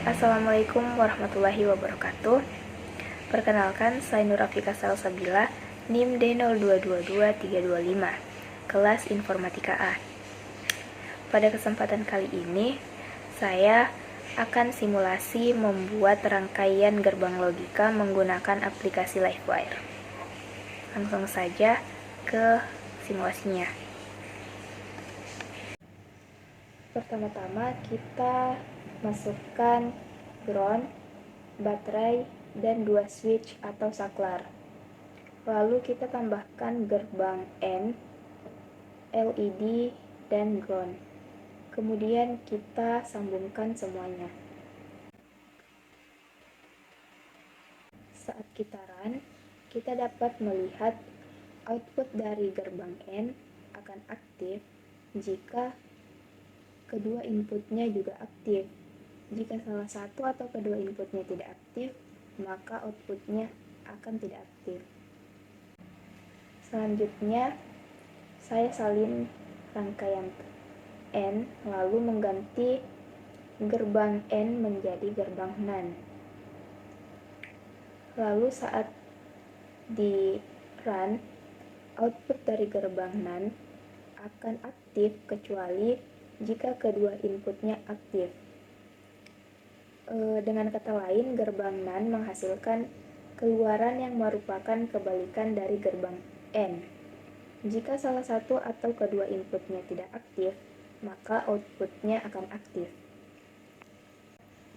Assalamualaikum warahmatullahi wabarakatuh. Perkenalkan, saya Nur Afika Salsabila, NIM D0222-325, kelas Informatika A. Pada kesempatan kali ini, saya akan simulasi membuat rangkaian gerbang logika menggunakan aplikasi Livewire. Langsung saja ke simulasinya. Pertama-tama kita masukkan ground, baterai, dan 2 switch atau saklar. Lalu kita tambahkan gerbang N, LED, dan ground. Kemudian kita sambungkan semuanya. Saat kita run, kita dapat melihat output dari gerbang N akan aktif jika kedua inputnya juga aktif. Jika salah satu atau kedua inputnya tidak aktif, maka outputnya akan tidak aktif. Selanjutnya, saya salin rangkaian N, lalu mengganti gerbang N menjadi gerbang NAND. Lalu saat di run, output dari gerbang NAND akan aktif kecuali jika kedua inputnya aktif. Dengan kata lain, gerbang NAND menghasilkan keluaran yang merupakan kebalikan dari gerbang N. Jika salah satu atau kedua inputnya tidak aktif, maka outputnya akan aktif.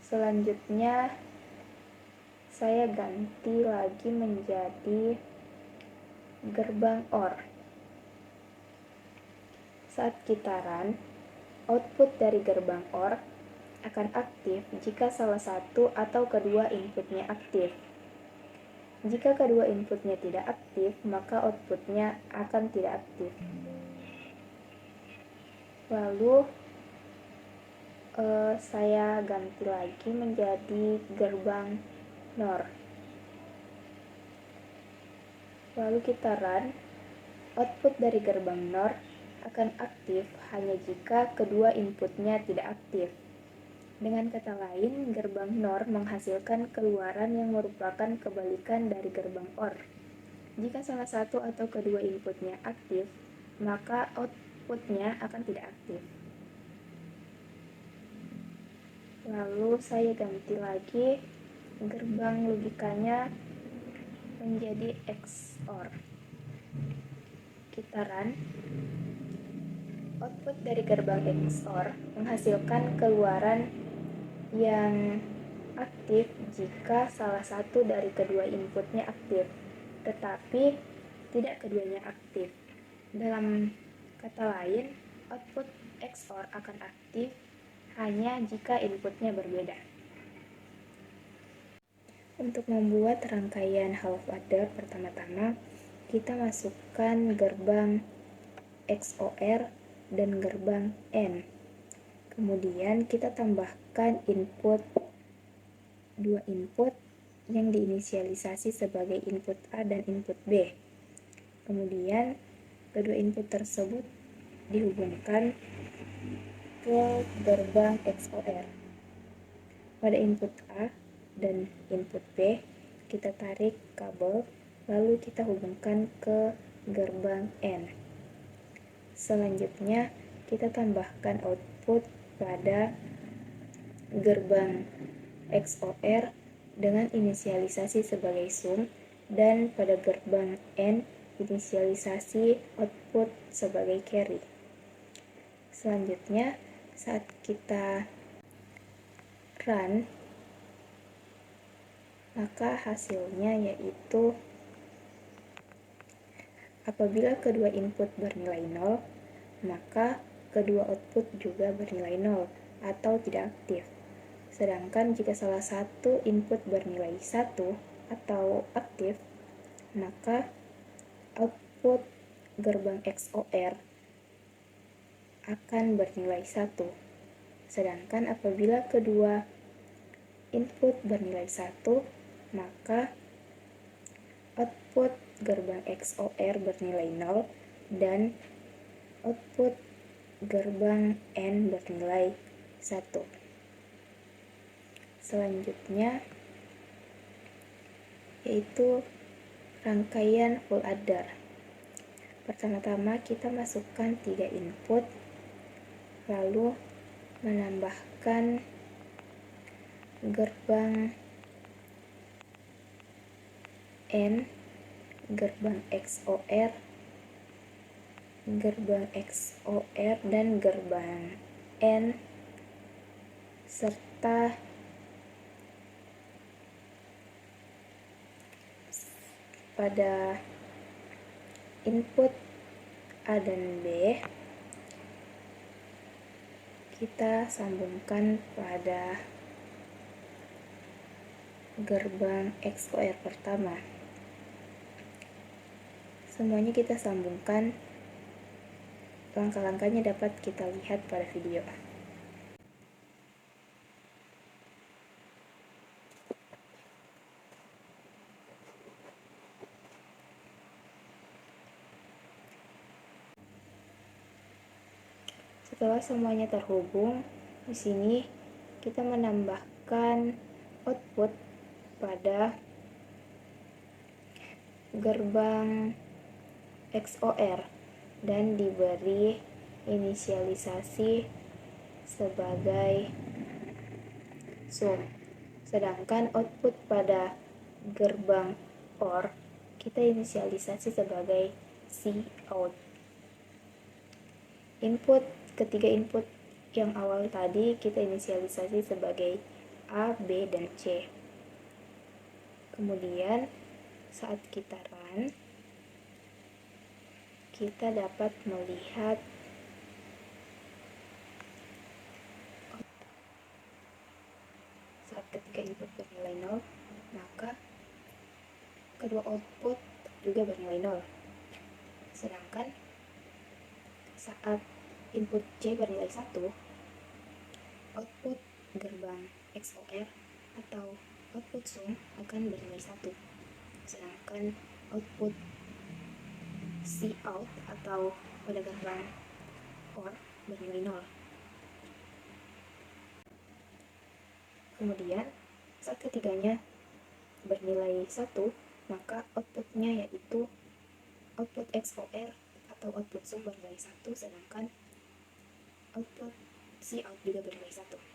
Selanjutnya, saya ganti lagi menjadi gerbang OR. Saat kita run, output dari gerbang OR akan aktif jika salah satu atau kedua inputnya aktif. Jika kedua inputnya tidak aktif, maka outputnya akan tidak aktif. Lalu saya ganti lagi menjadi gerbang NOR. Lalu kita run, output dari gerbang NOR akan aktif hanya jika kedua inputnya tidak aktif. Dengan kata lain, gerbang NOR menghasilkan keluaran yang merupakan kebalikan dari gerbang OR. Jika salah satu atau kedua inputnya aktif, maka outputnya akan tidak aktif. Lalu saya ganti lagi gerbang logikanya menjadi XOR. Kita run. Output dari gerbang XOR menghasilkan keluaran yang aktif jika salah satu dari kedua inputnya aktif, tetapi tidak keduanya aktif. Dalam kata lain, output XOR akan aktif hanya jika inputnya berbeda. Untuk membuat rangkaian half adder, pertama-tama kita masukkan gerbang XOR dan gerbang N. Kemudian kita tambahkan dua input yang diinisialisasi sebagai input A dan input B. Kemudian kedua input tersebut dihubungkan ke gerbang XOR. Pada input A dan input B, kita tarik kabel, lalu kita hubungkan ke gerbang N. Selanjutnya, kita tambahkan output pada gerbang XOR dengan inisialisasi sebagai sum, dan pada gerbang N, inisialisasi output sebagai carry. Selanjutnya, saat kita run, maka hasilnya yaitu apabila kedua input bernilai 0, maka kedua output juga bernilai 0 atau tidak aktif. Sedangkan jika salah satu input bernilai 1 atau aktif, maka output gerbang XOR akan bernilai 1. Sedangkan apabila kedua input bernilai 1, maka output gerbang XOR bernilai 0 dan output gerbang N bernilai 1. selanjutnya yaitu rangkaian full adder. Pertama-tama kita masukkan 3 input, lalu menambahkan gerbang N, gerbang XOR, dan gerbang N, serta pada input A dan B kita sambungkan pada gerbang XOR pertama. Semuanya kita sambungkan, langkah-langkahnya dapat kita lihat pada video. Setelah semuanya terhubung, di sini kita menambahkan output pada gerbang XOR dan diberi inisialisasi sebagai sum. Sedangkan output pada gerbang OR kita inisialisasi sebagai Cout. Ketiga input yang awal tadi kita inisialisasi sebagai A, B, dan C. Kemudian saat kita run, kita dapat melihat saat ketiga input bernilai 0, maka kedua output juga bernilai 0. Sedangkan saat input C bernilai 1, output gerbang XOR atau output sum akan bernilai 1. Sedangkan output Cout atau pada gerbang OR bernilai 0. Kemudian saat ketiganya bernilai 1, maka outputnya yaitu output XOR atau output sum bernilai 1, sedangkan output Cout juga bernilai 1.